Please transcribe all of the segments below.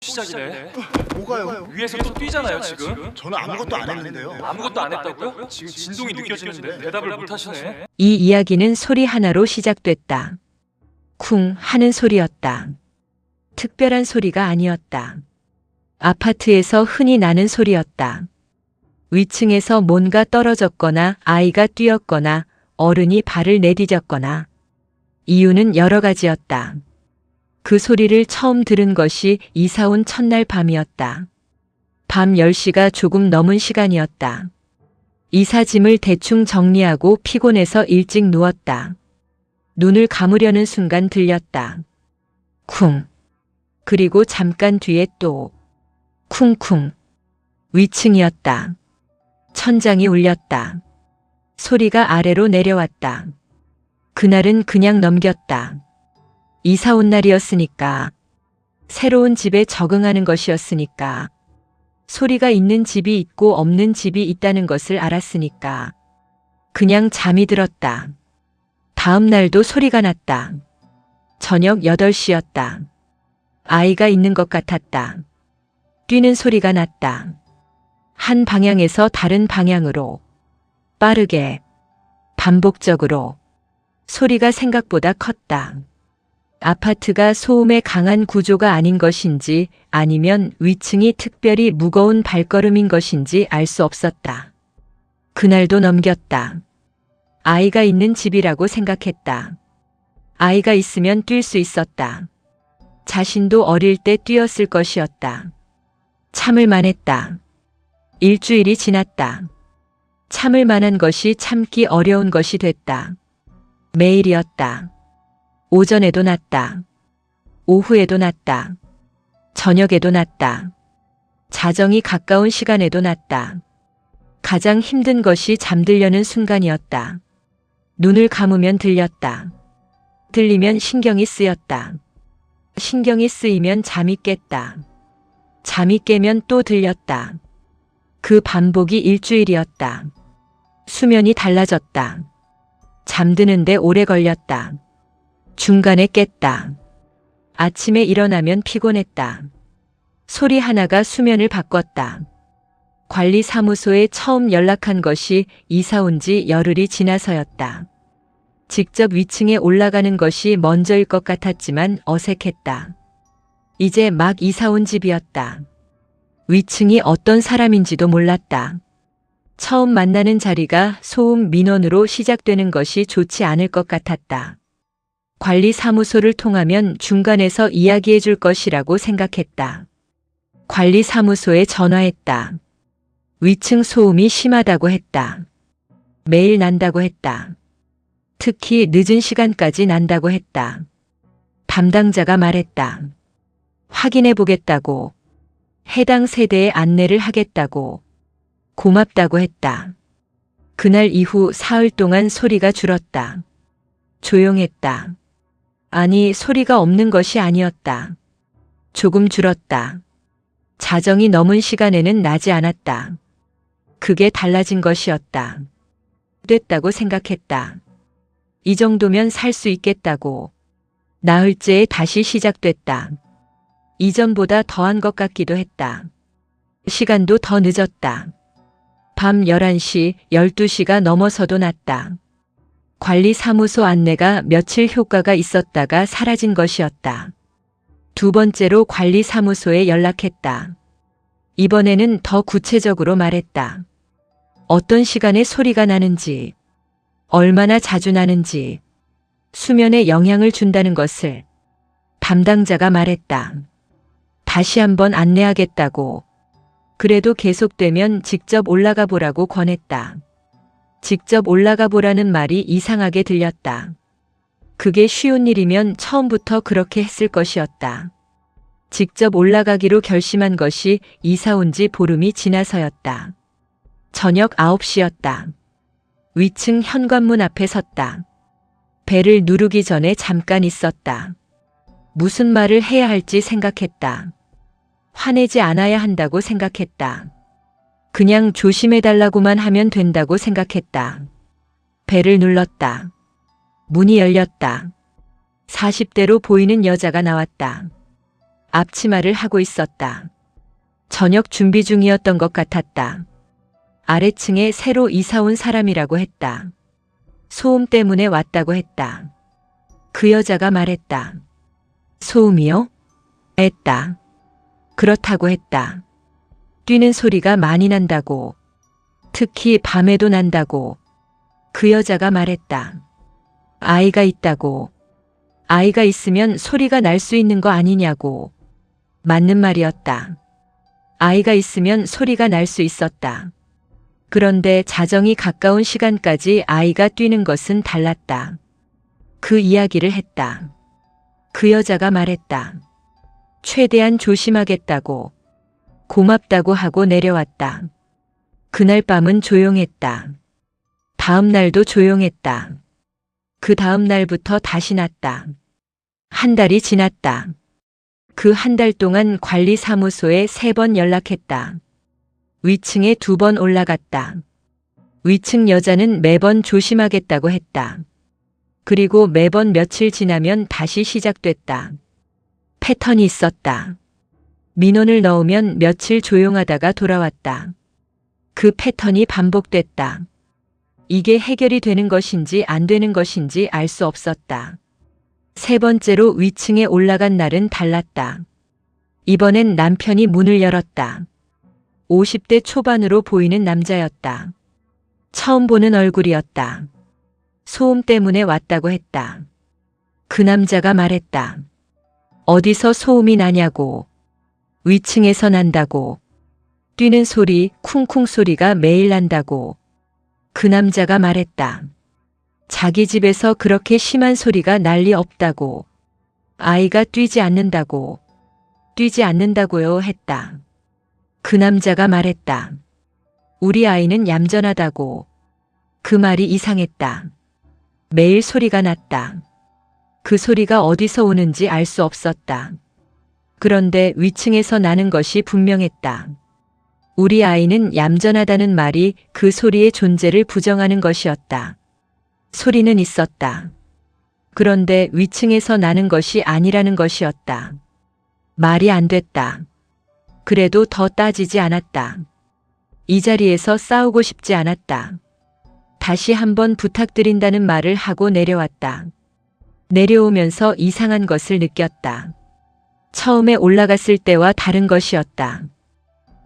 시작이네. 뭐가요? 위에서 또 뛰잖아요 지금. 저는 아무것도 안 했는데요. 아무것도 안 했다고요? 지금 진동이 느껴지는데 대답을 못 하시네. 이 이야기는 소리 하나로 시작됐다. 쿵 하는 소리였다. 특별한 소리가 아니었다. 아파트에서 흔히 나는 소리였다. 위층에서 뭔가 떨어졌거나 아이가 뛰었거나 어른이 발을 내디뎠거나 이유는 여러 가지였다. 그 소리를 처음 들은 것이 이사 온 첫날 밤이었다. 밤 10시가 조금 넘은 시간이었다. 이사짐을 대충 정리하고 피곤해서 일찍 누웠다. 눈을 감으려는 순간 들렸다. 쿵. 그리고 잠깐 뒤에 또 쿵쿵. 위층이었다. 천장이 울렸다. 소리가 아래로 내려왔다. 그날은 그냥 넘겼다. 이사 온 날이었으니까. 새로운 집에 적응하는 것이었으니까. 소리가 있는 집이 있고 없는 집이 있다는 것을 알았으니까. 그냥 잠이 들었다. 다음 날도 소리가 났다. 저녁 8시였다. 아이가 있는 것 같았다. 뛰는 소리가 났다. 한 방향에서 다른 방향으로. 빠르게. 반복적으로. 소리가 생각보다 컸다. 아파트가 소음에 강한 구조가 아닌 것인지 아니면 위층이 특별히 무거운 발걸음인 것인지 알 수 없었다. 그날도 넘겼다. 아이가 있는 집이라고 생각했다. 아이가 있으면 뛸 수 있었다. 자신도 어릴 때 뛰었을 것이었다. 참을 만했다. 일주일이 지났다. 참을 만한 것이 참기 어려운 것이 됐다. 매일이었다. 오전에도 났다. 오후에도 났다. 저녁에도 났다. 자정이 가까운 시간에도 났다. 가장 힘든 것이 잠들려는 순간이었다. 눈을 감으면 들렸다. 들리면 신경이 쓰였다. 신경이 쓰이면 잠이 깼다. 잠이 깨면 또 들렸다. 그 반복이 일주일이었다. 수면이 달라졌다. 잠드는데 오래 걸렸다. 중간에 깼다. 아침에 일어나면 피곤했다. 소리 하나가 수면을 바꿨다. 관리사무소에 처음 연락한 것이 이사 온 지 열흘이 지나서였다. 직접 위층에 올라가는 것이 먼저일 것 같았지만 어색했다. 이제 막 이사 온 집이었다. 위층이 어떤 사람인지도 몰랐다. 처음 만나는 자리가 소음 민원으로 시작되는 것이 좋지 않을 것 같았다. 관리사무소를 통하면 중간에서 이야기해 줄 것이라고 생각했다. 관리사무소에 전화했다. 위층 소음이 심하다고 했다. 매일 난다고 했다. 특히 늦은 시간까지 난다고 했다. 담당자가 말했다. 확인해 보겠다고. 해당 세대에 안내를 하겠다고. 고맙다고 했다. 그날 이후 사흘 동안 소리가 줄었다. 조용했다. 아니, 소리가 없는 것이 아니었다. 조금 줄었다. 자정이 넘은 시간에는 나지 않았다. 그게 달라진 것이었다. 됐다고 생각했다. 이 정도면 살 수 있겠다고. 나흘째에 다시 시작됐다. 이전보다 더한 것 같기도 했다. 시간도 더 늦었다. 밤 11시, 12시가 넘어서도 났다. 관리사무소 안내가 며칠 효과가 있었다가 사라진 것이었다. 두 번째로 관리사무소에 연락했다. 이번에는 더 구체적으로 말했다. 어떤 시간에 소리가 나는지, 얼마나 자주 나는지, 수면에 영향을 준다는 것을 담당자가 말했다. 다시 한번 안내하겠다고. 그래도 계속되면 직접 올라가 보라고 권했다. 직접 올라가 보라는 말이 이상하게 들렸다. 그게 쉬운 일이면 처음부터 그렇게 했을 것이었다. 직접 올라가기로 결심한 것이 이사 온 지 보름이 지나서였다. 저녁 9시였다. 위층 현관문 앞에 섰다. 벨을 누르기 전에 잠깐 있었다. 무슨 말을 해야 할지 생각했다. 화내지 않아야 한다고 생각했다. 그냥 조심해달라고만 하면 된다고 생각했다. 벨을 눌렀다. 문이 열렸다. 40대로 보이는 여자가 나왔다. 앞치마를 하고 있었다. 저녁 준비 중이었던 것 같았다. 아래층에 새로 이사 온 사람이라고 했다. 소음 때문에 왔다고 했다. 그 여자가 말했다. 소음이요? 했다. 그렇다고 했다. 뛰는 소리가 많이 난다고. 특히 밤에도 난다고. 그 여자가 말했다. 아이가 있다고. 아이가 있으면 소리가 날 수 있는 거 아니냐고. 맞는 말이었다. 아이가 있으면 소리가 날 수 있었다. 그런데 자정이 가까운 시간까지 아이가 뛰는 것은 달랐다. 그 이야기를 했다. 그 여자가 말했다. 최대한 조심하겠다고. 고맙다고 하고 내려왔다. 그날 밤은 조용했다. 다음 날도 조용했다. 그 다음 날부터 다시 났다. 한 달이 지났다. 그 한 달 동안 관리사무소에 3번 연락했다. 위층에 2번 올라갔다. 위층 여자는 매번 조심하겠다고 했다. 그리고 매번 며칠 지나면 다시 시작됐다. 패턴이 있었다. 민원을 넣으면 며칠 조용하다가 돌아왔다. 그 패턴이 반복됐다. 이게 해결이 되는 것인지 안 되는 것인지 알 수 없었다. 3번째로 위층에 올라간 날은 달랐다. 이번엔 남편이 문을 열었다. 50대 초반으로 보이는 남자였다. 처음 보는 얼굴이었다. 소음 때문에 왔다고 했다. 그 남자가 말했다. 어디서 소음이 나냐고. 위층에서 난다고. 뛰는 소리, 쿵쿵 소리가 매일 난다고. 그 남자가 말했다. 자기 집에서 그렇게 심한 소리가 날 리 없다고. 아이가 뛰지 않는다고. 뛰지 않는다고요 했다. 그 남자가 말했다. 우리 아이는 얌전하다고. 그 말이 이상했다. 매일 소리가 났다. 그 소리가 어디서 오는지 알 수 없었다. 그런데 위층에서 나는 것이 분명했다. 우리 아이는 얌전하다는 말이 그 소리의 존재를 부정하는 것이었다. 소리는 있었다. 그런데 위층에서 나는 것이 아니라는 것이었다. 말이 안 됐다. 그래도 더 따지지 않았다. 이 자리에서 싸우고 싶지 않았다. 다시 한번 부탁드린다는 말을 하고 내려왔다. 내려오면서 이상한 것을 느꼈다. 처음에 올라갔을 때와 다른 것이었다.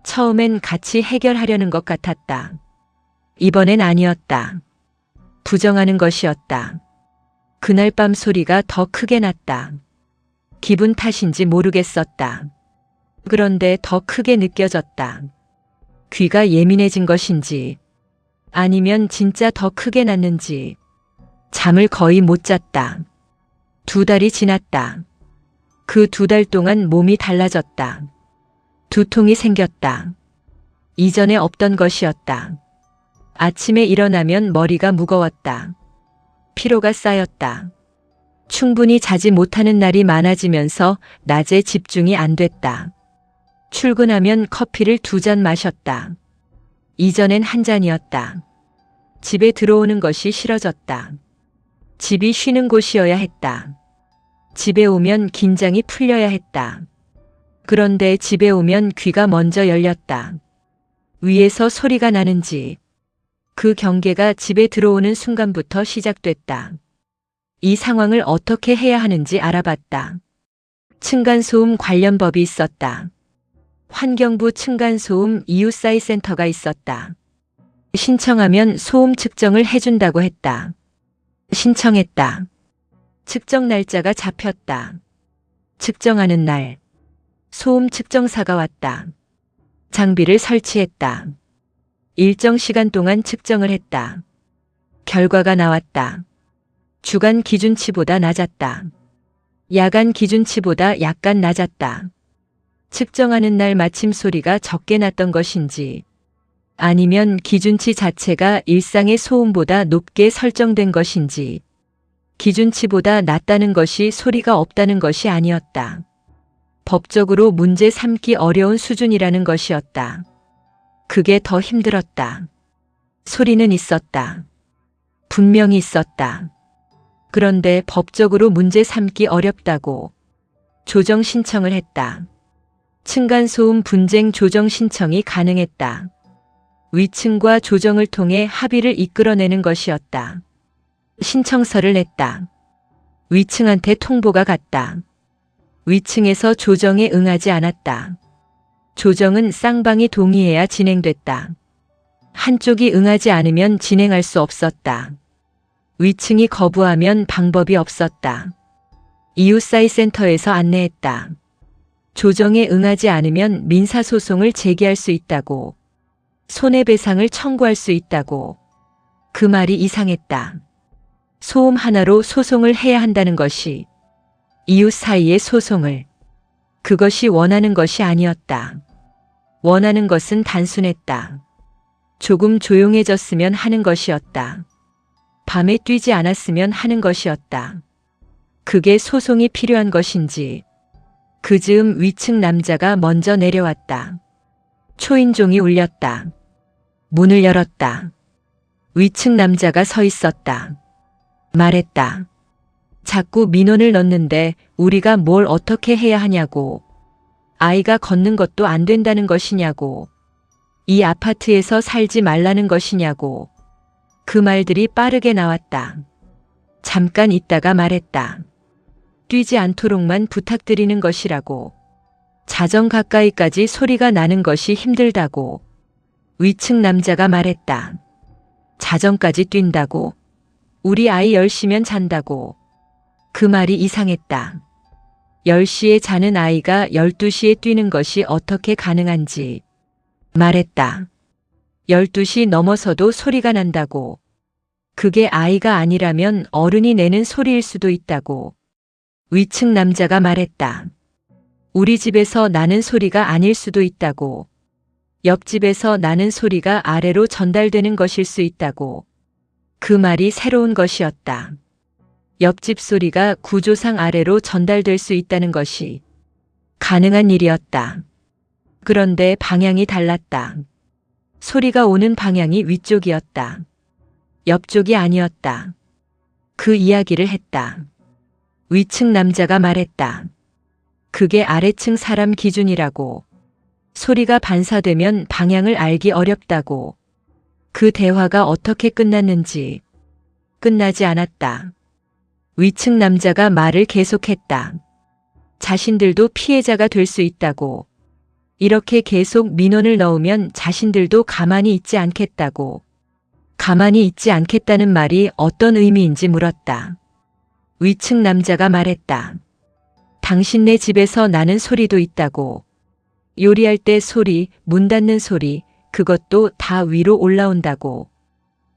처음엔 같이 해결하려는 것 같았다. 이번엔 아니었다. 부정하는 것이었다. 그날 밤 소리가 더 크게 났다. 기분 탓인지 모르겠었다. 그런데 더 크게 느껴졌다. 귀가 예민해진 것인지 아니면 진짜 더 크게 났는지 잠을 거의 못 잤다. 2달이 지났다. 그 2달 동안 몸이 달라졌다. 두통이 생겼다. 이전에 없던 것이었다. 아침에 일어나면 머리가 무거웠다. 피로가 쌓였다. 충분히 자지 못하는 날이 많아지면서 낮에 집중이 안 됐다. 출근하면 커피를 2잔 마셨다. 이전엔 1잔이었다. 집에 들어오는 것이 싫어졌다. 집이 쉬는 곳이어야 했다. 집에 오면 긴장이 풀려야 했다. 그런데 집에 오면 귀가 먼저 열렸다. 위에서 소리가 나는지 그 경계가 집에 들어오는 순간부터 시작됐다. 이 상황을 어떻게 해야 하는지 알아봤다. 층간소음 관련 법이 있었다. 환경부 층간소음 이웃사회센터가 있었다. 신청하면 소음 측정을 해준다고 했다. 신청했다. 측정 날짜가 잡혔다. 측정하는 날 소음 측정사가 왔다. 장비를 설치했다. 일정 시간 동안 측정을 했다. 결과가 나왔다. 주간 기준치보다 낮았다. 야간 기준치보다 약간 낮았다. 측정하는 날 마침 소리가 적게 났던 것인지 아니면 기준치 자체가 일상의 소음보다 높게 설정된 것인지 기준치보다 낮다는 것이 소리가 없다는 것이 아니었다. 법적으로 문제 삼기 어려운 수준이라는 것이었다. 그게 더 힘들었다. 소리는 있었다. 분명히 있었다. 그런데 법적으로 문제 삼기 어렵다고. 조정 신청을 했다. 층간소음 분쟁 조정 신청이 가능했다. 위층과 조정을 통해 합의를 이끌어내는 것이었다. 신청서를 냈다. 위층한테 통보가 갔다. 위층에서 조정에 응하지 않았다. 조정은 쌍방이 동의해야 진행됐다. 한쪽이 응하지 않으면 진행할 수 없었다. 위층이 거부하면 방법이 없었다. 이웃사회센터에서 안내했다. 조정에 응하지 않으면 민사소송을 제기할 수 있다고. 손해배상을 청구할 수 있다고. 그 말이 이상했다. 소음 하나로 소송을 해야 한다는 것이, 이웃 사이의 소송을. 그것이 원하는 것이 아니었다. 원하는 것은 단순했다. 조금 조용해졌으면 하는 것이었다. 밤에 뛰지 않았으면 하는 것이었다. 그게 소송이 필요한 것인지. 그 즈음 위층 남자가 먼저 내려왔다. 초인종이 울렸다. 문을 열었다. 위층 남자가 서 있었다. 말했다. 자꾸 민원을 넣는데 우리가 뭘 어떻게 해야 하냐고. 아이가 걷는 것도 안 된다는 것이냐고. 이 아파트에서 살지 말라는 것이냐고. 그 말들이 빠르게 나왔다. 잠깐 있다가 말했다. 뛰지 않도록만 부탁드리는 것이라고. 자정 가까이까지 소리가 나는 것이 힘들다고. 위층 남자가 말했다. 자정까지 뛴다고. 우리 아이 10시면 잔다고. 그 말이 이상했다. 10시에 자는 아이가 12시에 뛰는 것이 어떻게 가능한지. 말했다. 12시 넘어서도 소리가 난다고. 그게 아이가 아니라면 어른이 내는 소리일 수도 있다고. 위층 남자가 말했다. 우리 집에서 나는 소리가 아닐 수도 있다고. 옆집에서 나는 소리가 아래로 전달되는 것일 수 있다고. 그 말이 새로운 것이었다. 옆집 소리가 구조상 아래로 전달될 수 있다는 것이 가능한 일이었다. 그런데 방향이 달랐다. 소리가 오는 방향이 위쪽이었다. 옆쪽이 아니었다. 그 이야기를 했다. 위층 남자가 말했다. 그게 아래층 사람 기준이라고. 소리가 반사되면 방향을 알기 어렵다고. 그 대화가 어떻게 끝났는지. 끝나지 않았다. 위층 남자가 말을 계속했다. 자신들도 피해자가 될 수 있다고. 이렇게 계속 민원을 넣으면 자신들도 가만히 있지 않겠다고. 가만히 있지 않겠다는 말이 어떤 의미인지 물었다. 위층 남자가 말했다. 당신네 집에서 나는 소리도 있다고. 요리할 때 소리, 문 닫는 소리, 그것도 다 위로 올라온다고.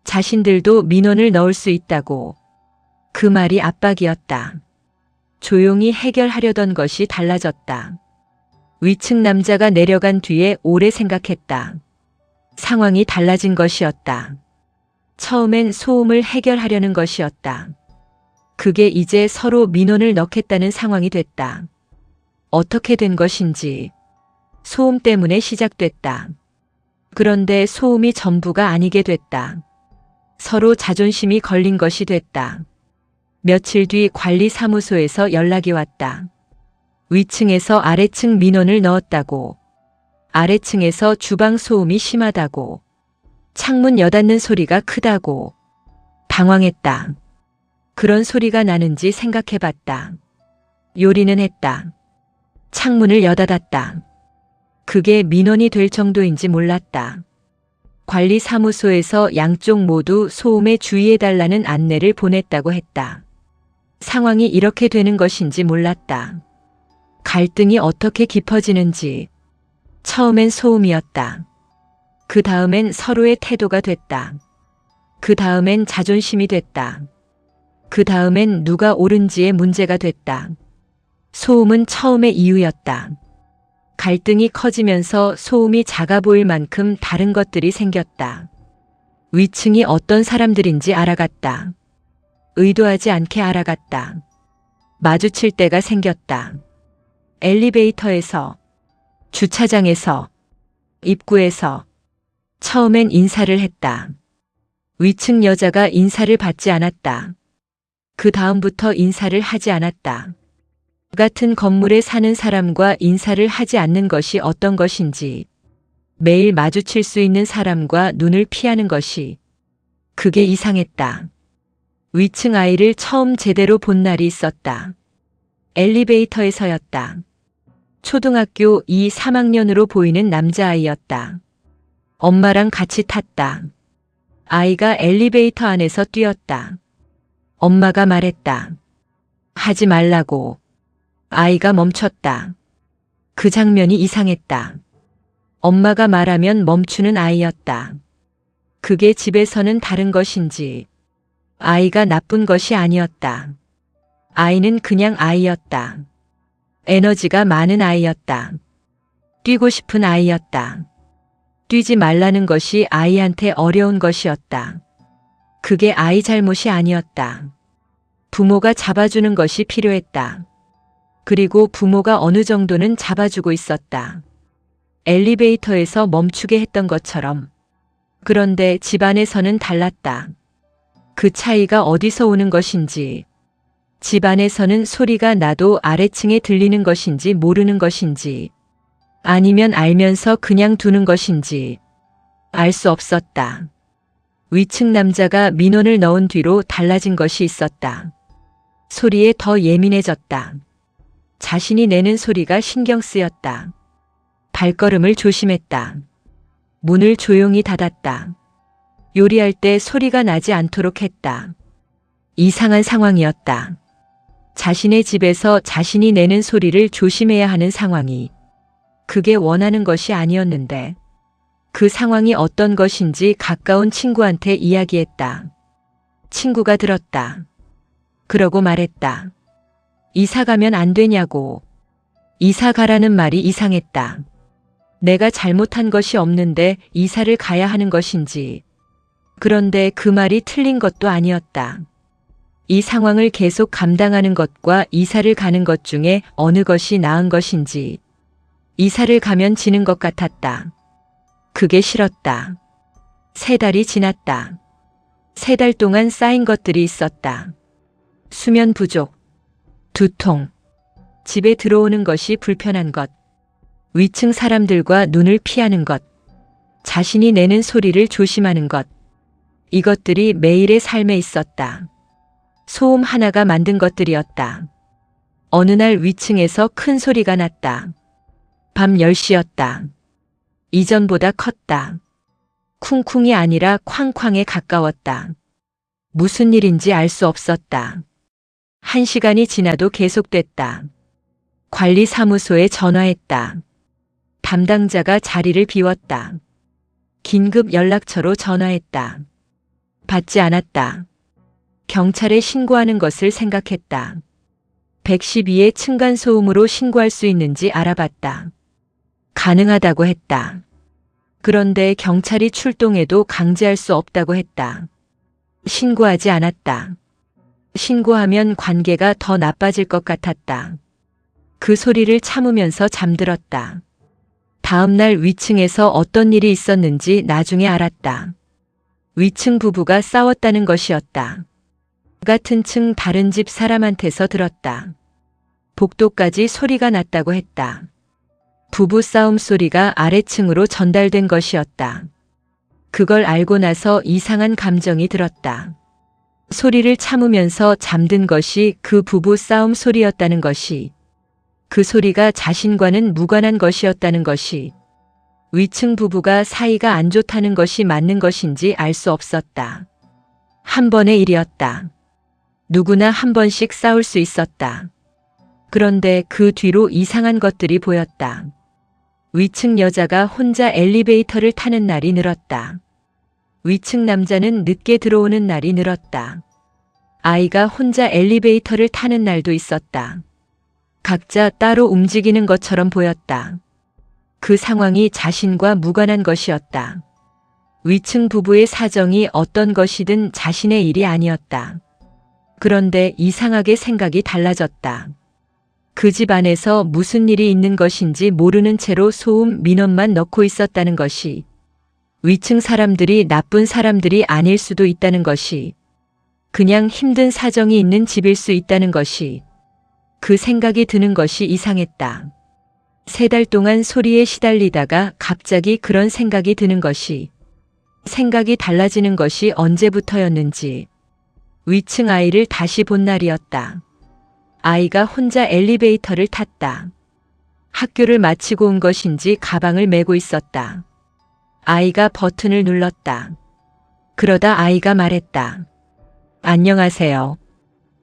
자신들도 민원을 넣을 수 있다고. 그 말이 압박이었다. 조용히 해결하려던 것이 달라졌다. 위층 남자가 내려간 뒤에 오래 생각했다. 상황이 달라진 것이었다. 처음엔 소음을 해결하려는 것이었다. 그게 이제 서로 민원을 넣겠다는 상황이 됐다. 어떻게 된 것인지. 소음 때문에 시작됐다. 그런데 소음이 전부가 아니게 됐다. 서로 자존심이 걸린 것이 됐다. 며칠 뒤 관리사무소에서 연락이 왔다. 위층에서 아래층 민원을 넣었다고. 아래층에서 주방 소음이 심하다고. 창문 여닫는 소리가 크다고. 당황했다. 그런 소리가 나는지 생각해봤다. 요리는 했다. 창문을 여닫았다. 그게 민원이 될 정도인지 몰랐다. 관리사무소에서 양쪽 모두 소음에 주의해달라는 안내를 보냈다고 했다. 상황이 이렇게 되는 것인지 몰랐다. 갈등이 어떻게 깊어지는지. 처음엔 소음이었다. 그 다음엔 서로의 태도가 됐다. 그 다음엔 자존심이 됐다. 그 다음엔 누가 옳은지의 문제가 됐다. 소음은 처음의 이유였다. 갈등이 커지면서 소음이 작아 보일 만큼 다른 것들이 생겼다. 위층이 어떤 사람들인지 알아갔다. 의도하지 않게 알아갔다. 마주칠 때가 생겼다. 엘리베이터에서, 주차장에서, 입구에서. 처음엔 인사를 했다. 위층 여자가 인사를 받지 않았다. 그 다음부터 인사를 하지 않았다. 같은 건물에 사는 사람과 인사를 하지 않는 것이 어떤 것인지, 매일 마주칠 수 있는 사람과 눈을 피하는 것이 그게 이상했다. 위층 아이를 처음 제대로 본 날이 있었다. 엘리베이터에서였다. 초등학교 2, 3학년으로 보이는 남자아이였다. 엄마랑 같이 탔다. 아이가 엘리베이터 안에서 뛰었다. 엄마가 말했다. 하지 말라고. 아이가 멈췄다. 그 장면이 이상했다. 엄마가 말하면 멈추는 아이였다. 그게 집에서는 다른 것인지, 아이가 나쁜 것이 아니었다. 아이는 그냥 아이였다. 에너지가 많은 아이였다. 뛰고 싶은 아이였다. 뛰지 말라는 것이 아이한테 어려운 것이었다. 그게 아이 잘못이 아니었다. 부모가 잡아주는 것이 필요했다. 그리고 부모가 어느 정도는 잡아주고 있었다. 엘리베이터에서 멈추게 했던 것처럼. 그런데 집안에서는 달랐다. 그 차이가 어디서 오는 것인지, 집안에서는 소리가 나도 아래층에 들리는 것인지 모르는 것인지, 아니면 알면서 그냥 두는 것인지 알 수 없었다. 위층 남자가 민원을 넣은 뒤로 달라진 것이 있었다. 소리에 더 예민해졌다. 자신이 내는 소리가 신경 쓰였다. 발걸음을 조심했다. 문을 조용히 닫았다. 요리할 때 소리가 나지 않도록 했다. 이상한 상황이었다. 자신의 집에서 자신이 내는 소리를 조심해야 하는 상황이, 그게 원하는 것이 아니었는데, 그 상황이 어떤 것인지 가까운 친구한테 이야기했다. 친구가 들었다. 그러고 말했다. 이사 가면 안 되냐고. 이사 가라는 말이 이상했다. 내가 잘못한 것이 없는데 이사를 가야 하는 것인지. 그런데 그 말이 틀린 것도 아니었다. 이 상황을 계속 감당하는 것과 이사를 가는 것 중에 어느 것이 나은 것인지. 이사를 가면 지는 것 같았다. 그게 싫었다. 3달이 지났다. 3달 동안 쌓인 것들이 있었다. 수면 부족, 두통, 집에 들어오는 것이 불편한 것, 위층 사람들과 눈을 피하는 것, 자신이 내는 소리를 조심하는 것, 이것들이 매일의 삶에 있었다. 소음 하나가 만든 것들이었다. 어느 날 위층에서 큰 소리가 났다. 밤 10시였다. 이전보다 컸다. 쿵쿵이 아니라 쾅쾅에 가까웠다. 무슨 일인지 알 수 없었다. 1시간이 지나도 계속됐다. 관리사무소에 전화했다. 담당자가 자리를 비웠다. 긴급 연락처로 전화했다. 받지 않았다. 경찰에 신고하는 것을 생각했다. 112에 층간소음으로 신고할 수 있는지 알아봤다. 가능하다고 했다. 그런데 경찰이 출동해도 강제할 수 없다고 했다. 신고하지 않았다. 신고하면 관계가 더 나빠질 것 같았다. 그 소리를 참으면서 잠들었다. 다음 날 위층에서 어떤 일이 있었는지 나중에 알았다. 위층 부부가 싸웠다는 것이었다. 같은 층 다른 집 사람한테서 들었다. 복도까지 소리가 났다고 했다. 부부 싸움 소리가 아래층으로 전달된 것이었다. 그걸 알고 나서 이상한 감정이 들었다. 소리를 참으면서 잠든 것이 그 부부 싸움 소리였다는 것이, 그 소리가 자신과는 무관한 것이었다는 것이, 위층 부부가 사이가 안 좋다는 것이 맞는 것인지 알 수 없었다. 한 번의 일이었다. 누구나 한 번씩 싸울 수 있었다. 그런데 그 뒤로 이상한 것들이 보였다. 위층 여자가 혼자 엘리베이터를 타는 날이 늘었다. 위층 남자는 늦게 들어오는 날이 늘었다. 아이가 혼자 엘리베이터를 타는 날도 있었다. 각자 따로 움직이는 것처럼 보였다. 그 상황이 자신과 무관한 것이었다. 위층 부부의 사정이 어떤 것이든 자신의 일이 아니었다. 그런데 이상하게 생각이 달라졌다. 그 집 안에서 무슨 일이 있는 것인지 모르는 채로 소음 민원만 넣고 있었다는 것이, 위층 사람들이 나쁜 사람들이 아닐 수도 있다는 것이, 그냥 힘든 사정이 있는 집일 수 있다는 것이, 그 생각이 드는 것이 이상했다. 3달 동안 소리에 시달리다가 갑자기 그런 생각이 드는 것이, 생각이 달라지는 것이 언제부터였는지. 위층 아이를 다시 본 날이었다. 아이가 혼자 엘리베이터를 탔다. 학교를 마치고 온 것인지 가방을 메고 있었다. 아이가 버튼을 눌렀다. 그러다 아이가 말했다. 안녕하세요.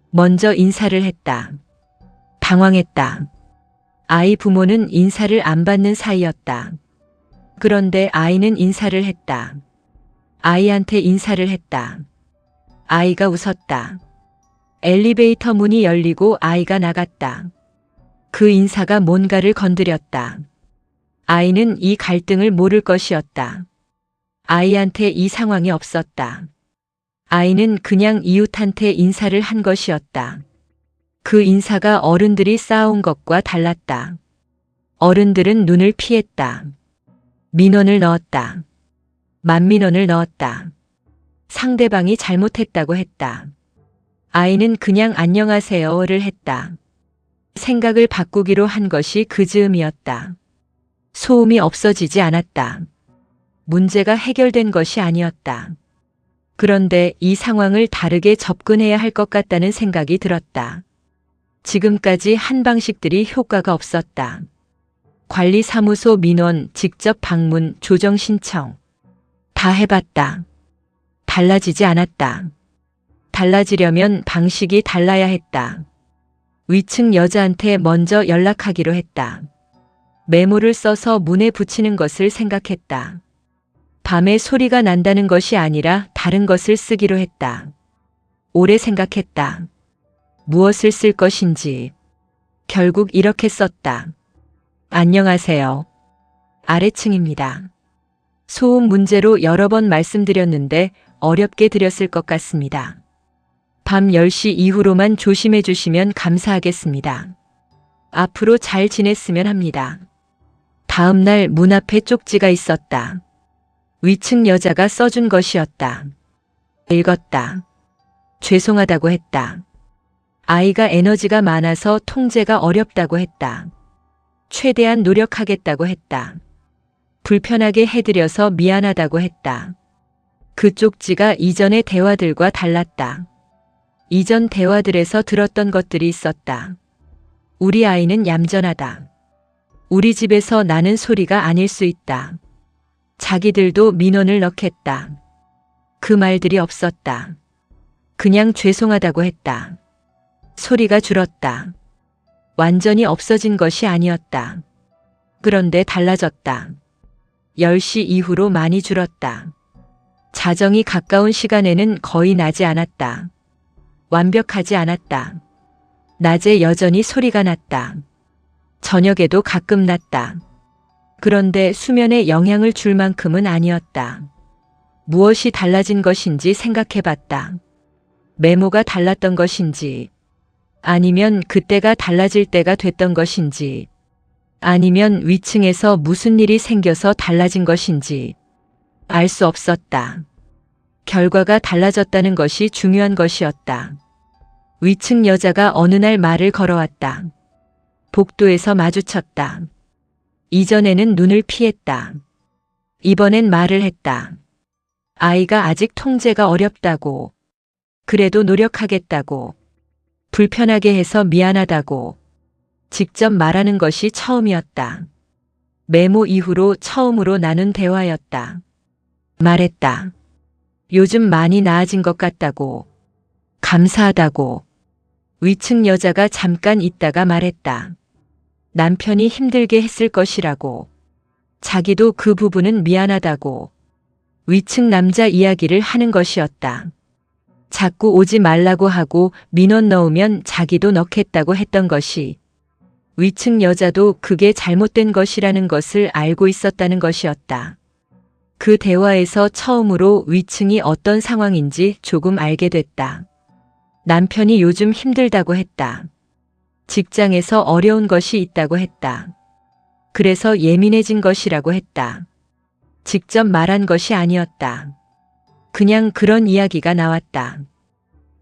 먼저 인사를 했다. 당황했다. 아이 부모는 인사를 안 받는 사이였다. 그런데 아이는 인사를 했다. 아이한테 인사를 했다. 아이가 웃었다. 엘리베이터 문이 열리고 아이가 나갔다. 그 인사가 뭔가를 건드렸다. 아이는 이 갈등을 모를 것이었다. 아이한테 이 상황이 없었다. 아이는 그냥 이웃한테 인사를 한 것이었다. 그 인사가 어른들이 쌓아온 것과 달랐다. 어른들은 눈을 피했다. 민원을 넣었다. 만민원을 넣었다. 상대방이 잘못했다고 했다. 아이는 그냥 안녕하세요를 했다. 생각을 바꾸기로 한 것이 그 즈음이었다. 소음이 없어지지 않았다. 문제가 해결된 것이 아니었다. 그런데 이 상황을 다르게 접근해야 할 것 같다는 생각이 들었다. 지금까지 한 방식들이 효과가 없었다. 관리사무소 민원, 직접 방문, 조정 신청. 다 해봤다. 달라지지 않았다. 달라지려면 방식이 달라야 했다. 위층 여자한테 먼저 연락하기로 했다. 메모를 써서 문에 붙이는 것을 생각했다. 밤에 소리가 난다는 것이 아니라 다른 것을 쓰기로 했다. 오래 생각했다. 무엇을 쓸 것인지. 결국 이렇게 썼다. 안녕하세요. 아래층입니다. 소음 문제로 여러 번 말씀드렸는데 어렵게 드렸을 것 같습니다. 밤 10시 이후로만 조심해 주시면 감사하겠습니다. 앞으로 잘 지냈으면 합니다. 다음 날 문 앞에 쪽지가 있었다. 위층 여자가 써준 것이었다. 읽었다. 죄송하다고 했다. 아이가 에너지가 많아서 통제가 어렵다고 했다. 최대한 노력하겠다고 했다. 불편하게 해드려서 미안하다고 했다. 그 쪽지가 이전의 대화들과 달랐다. 이전 대화들에서 들었던 것들이 있었다. 우리 아이는 얌전하다. 우리 집에서 나는 소리가 아닐 수 있다. 자기들도 민원을 넣겠다. 그 말들이 없었다. 그냥 죄송하다고 했다. 소리가 줄었다. 완전히 없어진 것이 아니었다. 그런데 달라졌다. 10시 이후로 많이 줄었다. 자정이 가까운 시간에는 거의 나지 않았다. 완벽하지 않았다. 낮에 여전히 소리가 났다. 저녁에도 가끔 났다. 그런데 수면에 영향을 줄 만큼은 아니었다. 무엇이 달라진 것인지 생각해봤다. 메모가 달랐던 것인지, 아니면 그때가 달라질 때가 됐던 것인지, 아니면 위층에서 무슨 일이 생겨서 달라진 것인지 알 수 없었다. 결과가 달라졌다는 것이 중요한 것이었다. 위층 여자가 어느 날 말을 걸어왔다. 복도에서 마주쳤다. 이전에는 눈을 피했다. 이번엔 말을 했다. 아이가 아직 통제가 어렵다고. 그래도 노력하겠다고. 불편하게 해서 미안하다고. 직접 말하는 것이 처음이었다. 메모 이후로 처음으로 나눈 대화였다. 말했다. 요즘 많이 나아진 것 같다고. 감사하다고. 위층 여자가 잠깐 있다가 말했다. 남편이 힘들게 했을 것이라고. 자기도 그 부분은 미안하다고. 위층 남자 이야기를 하는 것이었다. 자꾸 오지 말라고 하고 민원 넣으면 자기도 넣겠다고 했던 것이. 위층 여자도 그게 잘못된 것이라는 것을 알고 있었다는 것이었다. 그 대화에서 처음으로 위층이 어떤 상황인지 조금 알게 됐다. 남편이 요즘 힘들다고 했다. 직장에서 어려운 것이 있다고 했다. 그래서 예민해진 것이라고 했다. 직접 말한 것이 아니었다. 그냥 그런 이야기가 나왔다.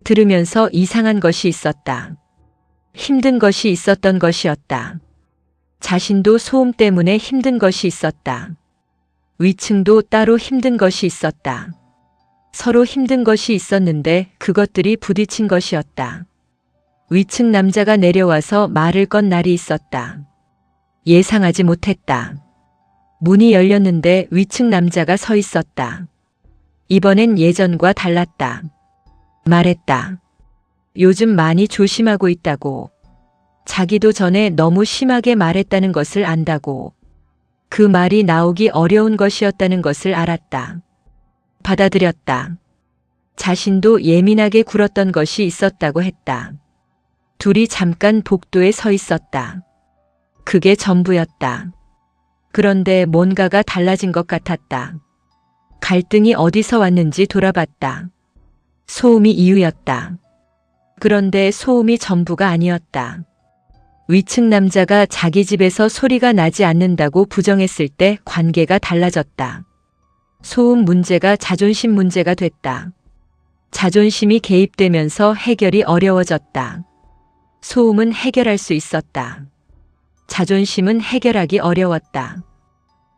들으면서 이상한 것이 있었다. 힘든 것이 있었던 것이었다. 자신도 소음 때문에 힘든 것이 있었다. 위층도 따로 힘든 것이 있었다. 서로 힘든 것이 있었는데 그것들이 부딪힌 것이었다. 위층 남자가 내려와서 말을 건 날이 있었다. 예상하지 못했다. 문이 열렸는데 위층 남자가 서 있었다. 이번엔 예전과 달랐다. 말했다. 요즘 많이 조심하고 있다고. 자기도 전에 너무 심하게 말했다는 것을 안다고. 그 말이 나오기 어려운 것이었다는 것을 알았다. 받아들였다. 자신도 예민하게 굴었던 것이 있었다고 했다. 둘이 잠깐 복도에 서 있었다. 그게 전부였다. 그런데 뭔가가 달라진 것 같았다. 갈등이 어디서 왔는지 돌아봤다. 소음이 이유였다. 그런데 소음이 전부가 아니었다. 위층 남자가 자기 집에서 소리가 나지 않는다고 부정했을 때 관계가 달라졌다. 소음 문제가 자존심 문제가 됐다. 자존심이 개입되면서 해결이 어려워졌다. 소음은 해결할 수 있었다. 자존심은 해결하기 어려웠다.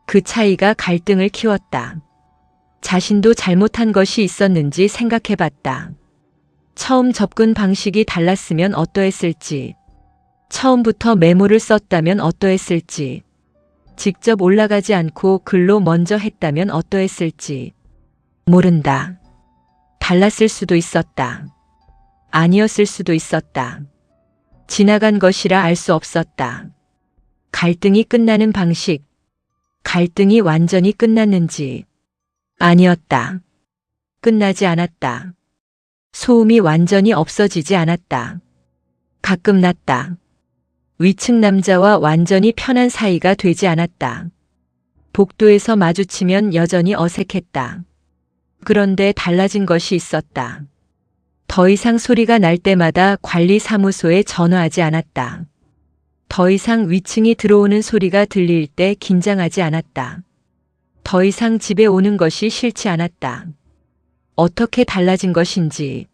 그 차이가 갈등을 키웠다. 자신도 잘못한 것이 있었는지 생각해봤다. 처음 접근 방식이 달랐으면 어떠했을지. 처음부터 메모를 썼다면 어떠했을지. 직접 올라가지 않고 글로 먼저 했다면 어떠했을지. 모른다. 달랐을 수도 있었다. 아니었을 수도 있었다. 지나간 것이라 알 수 없었다. 갈등이 끝나는 방식. 갈등이 완전히 끝났는지. 아니었다. 끝나지 않았다. 소음이 완전히 없어지지 않았다. 가끔 났다. 위층 남자와 완전히 편한 사이가 되지 않았다. 복도에서 마주치면 여전히 어색했다. 그런데 달라진 것이 있었다. 더 이상 소리가 날 때마다 관리사무소에 전화하지 않았다. 더 이상 위층이 들어오는 소리가 들릴 때 긴장하지 않았다. 더 이상 집에 오는 것이 싫지 않았다. 어떻게 달라진 것인지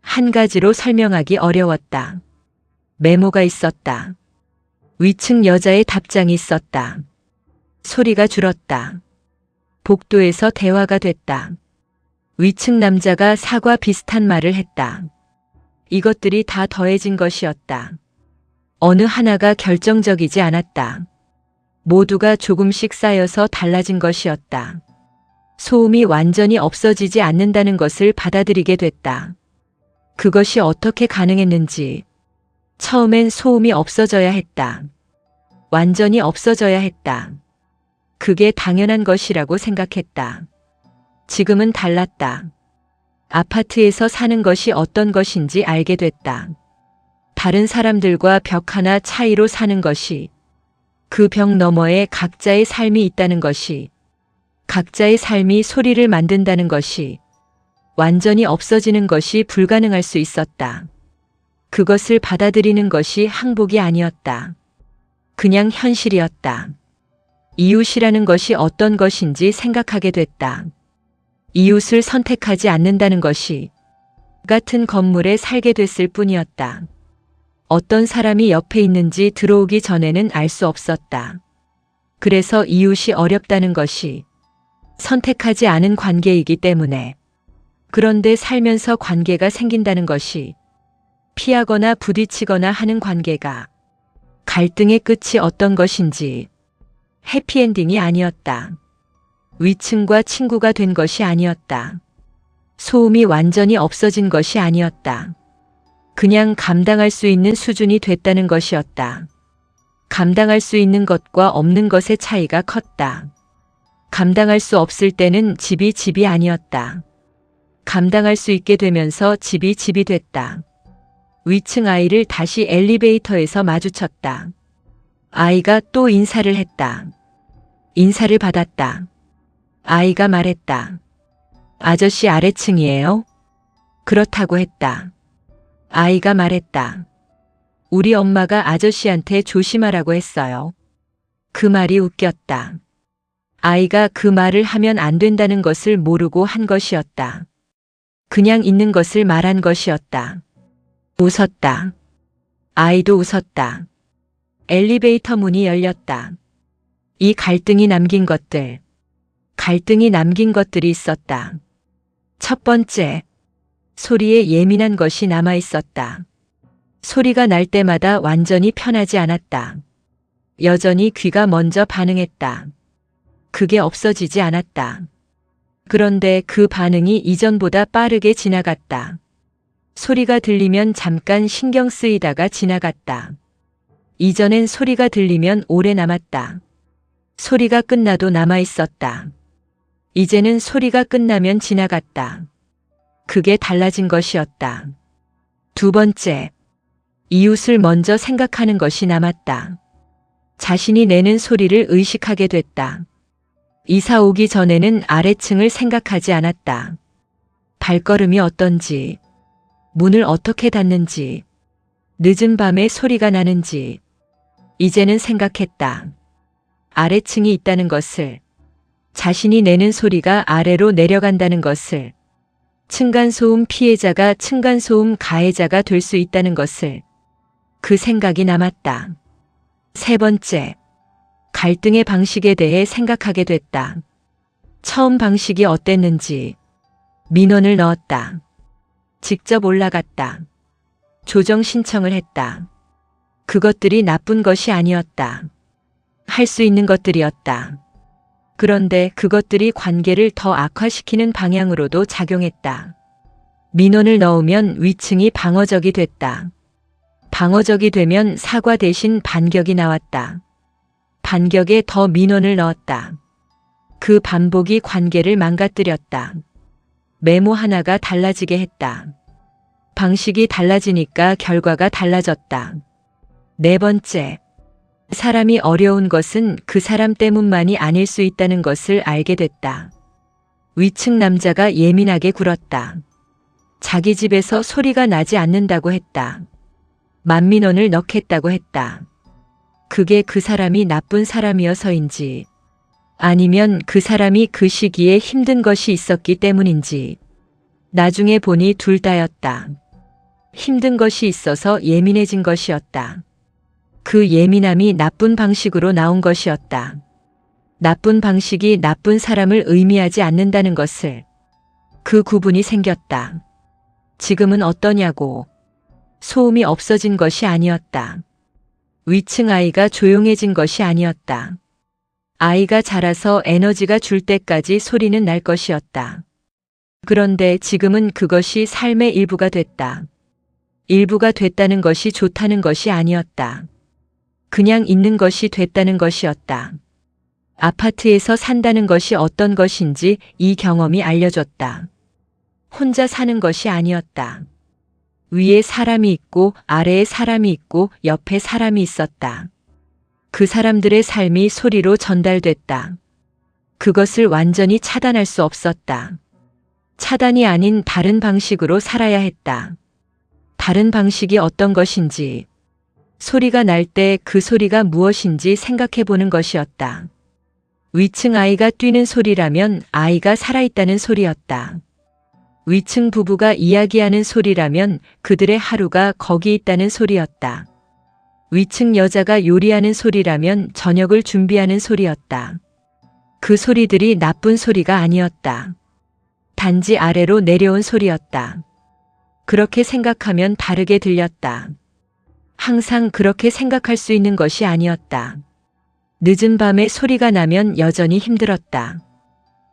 한 가지로 설명하기 어려웠다. 메모가 있었다. 위층 여자의 답장이 있었다. 소리가 줄었다. 복도에서 대화가 됐다. 위층 남자가 사과 비슷한 말을 했다. 이것들이 다 더해진 것이었다. 어느 하나가 결정적이지 않았다. 모두가 조금씩 쌓여서 달라진 것이었다. 소음이 완전히 없어지지 않는다는 것을 받아들이게 됐다. 그것이 어떻게 가능했는지. 처음엔 소음이 없어져야 했다. 완전히 없어져야 했다. 그게 당연한 것이라고 생각했다. 지금은 달랐다. 아파트에서 사는 것이 어떤 것인지 알게 됐다. 다른 사람들과 벽 하나 차이로 사는 것이, 그 벽 너머에 각자의 삶이 있다는 것이, 각자의 삶이 소리를 만든다는 것이, 완전히 없어지는 것이 불가능할 수 있었다. 그것을 받아들이는 것이 항복이 아니었다. 그냥 현실이었다. 이웃이라는 것이 어떤 것인지 생각하게 됐다. 이웃을 선택하지 않는다는 것이 같은 건물에 살게 됐을 뿐이었다. 어떤 사람이 옆에 있는지 들어오기 전에는 알 수 없었다. 그래서 이웃이 어렵다는 것이 선택하지 않은 관계이기 때문에. 그런데 살면서 관계가 생긴다는 것이 피하거나 부딪히거나 하는 관계가 갈등의 끝이 어떤 것인지 해피엔딩이 아니었다. 위층과 친구가 된 것이 아니었다. 소음이 완전히 없어진 것이 아니었다. 그냥 감당할 수 있는 수준이 됐다는 것이었다. 감당할 수 있는 것과 없는 것의 차이가 컸다. 감당할 수 없을 때는 집이 집이 아니었다. 감당할 수 있게 되면서 집이 집이 됐다. 위층 아이를 다시 엘리베이터에서 마주쳤다. 아이가 또 인사를 했다. 인사를 받았다. 아이가 말했다. 아저씨 아래층이에요? 그렇다고 했다. 아이가 말했다. 우리 엄마가 아저씨한테 조심하라고 했어요. 그 말이 웃겼다. 아이가 그 말을 하면 안 된다는 것을 모르고 한 것이었다. 그냥 있는 것을 말한 것이었다. 웃었다. 아이도 웃었다. 엘리베이터 문이 열렸다. 이 갈등이 남긴 것들이 있었다. 첫 번째, 소리에 예민한 것이 남아 있었다. 소리가 날 때마다 완전히 편하지 않았다. 여전히 귀가 먼저 반응했다. 그게 없어지지 않았다. 그런데 그 반응이 이전보다 빠르게 지나갔다. 소리가 들리면 잠깐 신경 쓰이다가 지나갔다. 이전엔 소리가 들리면 오래 남았다. 소리가 끝나도 남아 있었다. 이제는 소리가 끝나면 지나갔다. 그게 달라진 것이었다. 두 번째, 이웃을 먼저 생각하는 것이 남았다. 자신이 내는 소리를 의식하게 됐다. 이사 오기 전에는 아래층을 생각하지 않았다. 발걸음이 어떤지, 문을 어떻게 닫는지, 늦은 밤에 소리가 나는지, 이제는 생각했다. 아래층이 있다는 것을, 자신이 내는 소리가 아래로 내려간다는 것을, 층간소음 피해자가 층간소음 가해자가 될 수 있다는 것을, 그 생각이 남았다. 세 번째, 갈등의 방식에 대해 생각하게 됐다. 처음 방식이 어땠는지, 민원을 넣었다. 직접 올라갔다. 조정 신청을 했다. 그것들이 나쁜 것이 아니었다. 할 수 있는 것들이었다. 그런데 그것들이 관계를 더 악화시키는 방향으로도 작용했다. 민원을 넣으면 위층이 방어적이 됐다. 방어적이 되면 사과 대신 반격이 나왔다. 반격에 더 민원을 넣었다. 그 반복이 관계를 망가뜨렸다. 메모 하나가 달라지게 했다. 방식이 달라지니까 결과가 달라졌다. 네 번째, 사람이 어려운 것은 그 사람 때문만이 아닐 수 있다는 것을 알게 됐다. 위층 남자가 예민하게 굴었다. 자기 집에서 소리가 나지 않는다고 했다. 만민원을 넣겠다고 했다. 그게 그 사람이 나쁜 사람이어서인지, 아니면 그 사람이 그 시기에 힘든 것이 있었기 때문인지, 나중에 보니 둘 다였다. 힘든 것이 있어서 예민해진 것이었다. 그 예민함이 나쁜 방식으로 나온 것이었다. 나쁜 방식이 나쁜 사람을 의미하지 않는다는 것을, 그 구분이 생겼다. 지금은 어떠냐고. 소음이 없어진 것이 아니었다. 위층 아이가 조용해진 것이 아니었다. 아이가 자라서 에너지가 줄 때까지 소리는 날 것이었다. 그런데 지금은 그것이 삶의 일부가 됐다. 일부가 됐다는 것이 좋다는 것이 아니었다. 그냥 있는 것이 됐다는 것이었다. 아파트에서 산다는 것이 어떤 것인지 이 경험이 알려줬다. 혼자 사는 것이 아니었다. 위에 사람이 있고 아래에 사람이 있고 옆에 사람이 있었다. 그 사람들의 삶이 소리로 전달됐다. 그것을 완전히 차단할 수 없었다. 차단이 아닌 다른 방식으로 살아야 했다. 다른 방식이 어떤 것인지, 소리가 날 때 그 소리가 무엇인지 생각해 보는 것이었다. 위층 아이가 뛰는 소리라면 아이가 살아있다는 소리였다. 위층 부부가 이야기하는 소리라면 그들의 하루가 거기 있다는 소리였다. 위층 여자가 요리하는 소리라면 저녁을 준비하는 소리였다. 그 소리들이 나쁜 소리가 아니었다. 단지 아래로 내려온 소리였다. 그렇게 생각하면 다르게 들렸다. 항상 그렇게 생각할 수 있는 것이 아니었다. 늦은 밤에 소리가 나면 여전히 힘들었다.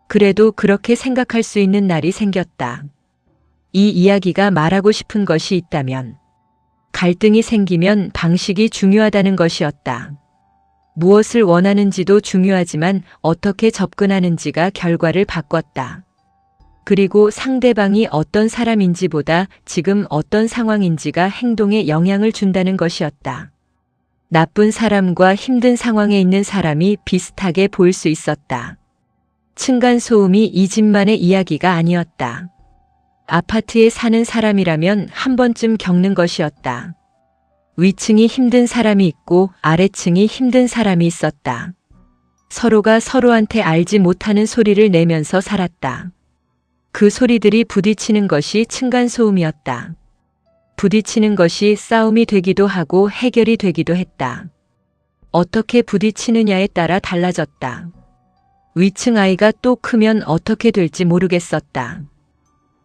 그래도 그렇게 생각할 수 있는 날이 생겼다. 이 이야기가 말하고 싶은 것이 있다면, 갈등이 생기면 방식이 중요하다는 것이었다. 무엇을 원하는지도 중요하지만 어떻게 접근하는지가 결과를 바꿨다. 그리고 상대방이 어떤 사람인지보다 지금 어떤 상황인지가 행동에 영향을 준다는 것이었다. 나쁜 사람과 힘든 상황에 있는 사람이 비슷하게 보일 수 있었다. 층간소음이 이 집만의 이야기가 아니었다. 아파트에 사는 사람이라면 한 번쯤 겪는 것이었다. 위층이 힘든 사람이 있고 아래층이 힘든 사람이 있었다. 서로가 서로한테 알지 못하는 소리를 내면서 살았다. 그 소리들이 부딪히는 것이 층간소음이었다. 부딪히는 것이 싸움이 되기도 하고 해결이 되기도 했다. 어떻게 부딪히느냐에 따라 달라졌다. 위층 아이가 또 크면 어떻게 될지 모르겠었다.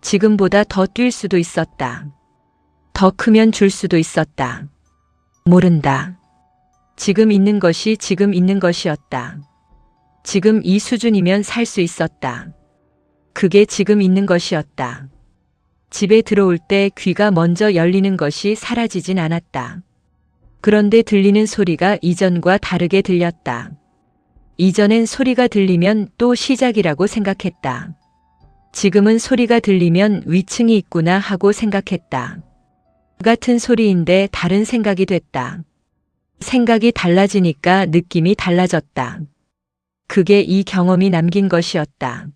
지금보다 더 뛸 수도 있었다. 더 크면 줄 수도 있었다. 모른다. 지금 있는 것이 지금 있는 것이었다. 지금 이 수준이면 살 수 있었다. 그게 지금 있는 것이었다. 집에 들어올 때 귀가 먼저 열리는 것이 사라지진 않았다. 그런데 들리는 소리가 이전과 다르게 들렸다. 이전엔 소리가 들리면 또 시작이라고 생각했다. 지금은 소리가 들리면 위층이 있구나 하고 생각했다. 같은 소리인데 다른 생각이 됐다. 생각이 달라지니까 느낌이 달라졌다. 그게 이 경험이 남긴 것이었다.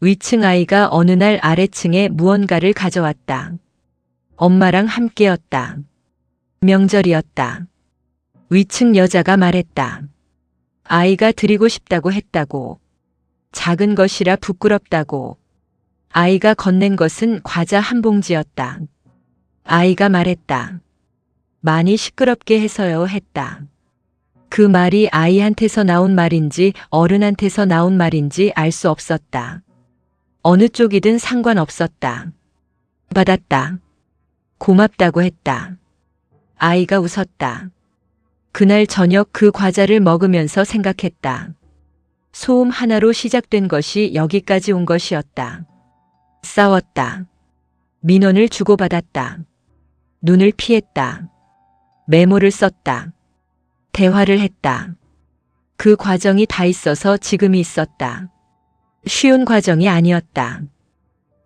위층 아이가 어느 날 아래층에 무언가를 가져왔다. 엄마랑 함께였다. 명절이었다. 위층 여자가 말했다. 아이가 드리고 싶다고 했다고. 작은 것이라 부끄럽다고. 아이가 건넨 것은 과자 한 봉지였다. 아이가 말했다. 많이 시끄럽게 해서요 했다. 그 말이 아이한테서 나온 말인지 어른한테서 나온 말인지 알 수 없었다. 어느 쪽이든 상관없었다. 받았다. 고맙다고 했다. 아이가 웃었다. 그날 저녁 그 과자를 먹으면서 생각했다. 소음 하나로 시작된 것이 여기까지 온 것이었다. 싸웠다. 민원을 주고받았다. 눈을 피했다. 메모를 썼다. 대화를 했다. 그 과정이 다 있어서 지금이 있었다. 쉬운 과정이 아니었다.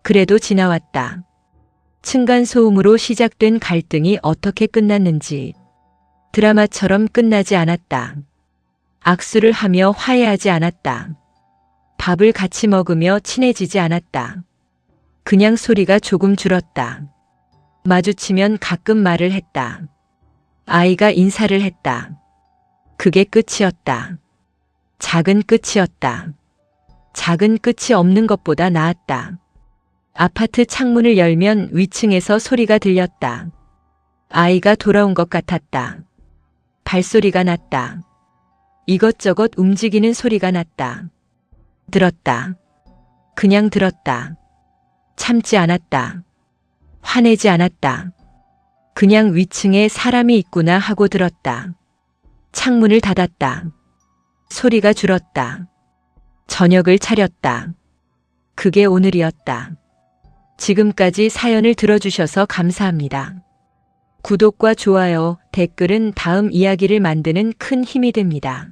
그래도 지나왔다. 층간소음으로 시작된 갈등이 어떻게 끝났는지 드라마처럼 끝나지 않았다. 악수를 하며 화해하지 않았다. 밥을 같이 먹으며 친해지지 않았다. 그냥 소리가 조금 줄었다. 마주치면 가끔 말을 했다. 아이가 인사를 했다. 그게 끝이었다. 작은 끝이었다. 작은 끝이 없는 것보다 나았다. 아파트 창문을 열면 위층에서 소리가 들렸다. 아이가 돌아온 것 같았다. 발소리가 났다. 이것저것 움직이는 소리가 났다. 들었다. 그냥 들었다. 참지 않았다. 화내지 않았다. 그냥 위층에 사람이 있구나 하고 들었다. 창문을 닫았다. 소리가 줄었다. 저녁을 차렸다. 그게 오늘이었다. 지금까지 사연을 들어주셔서 감사합니다. 구독과 좋아요, 댓글은 다음 이야기를 만드는 큰 힘이 됩니다.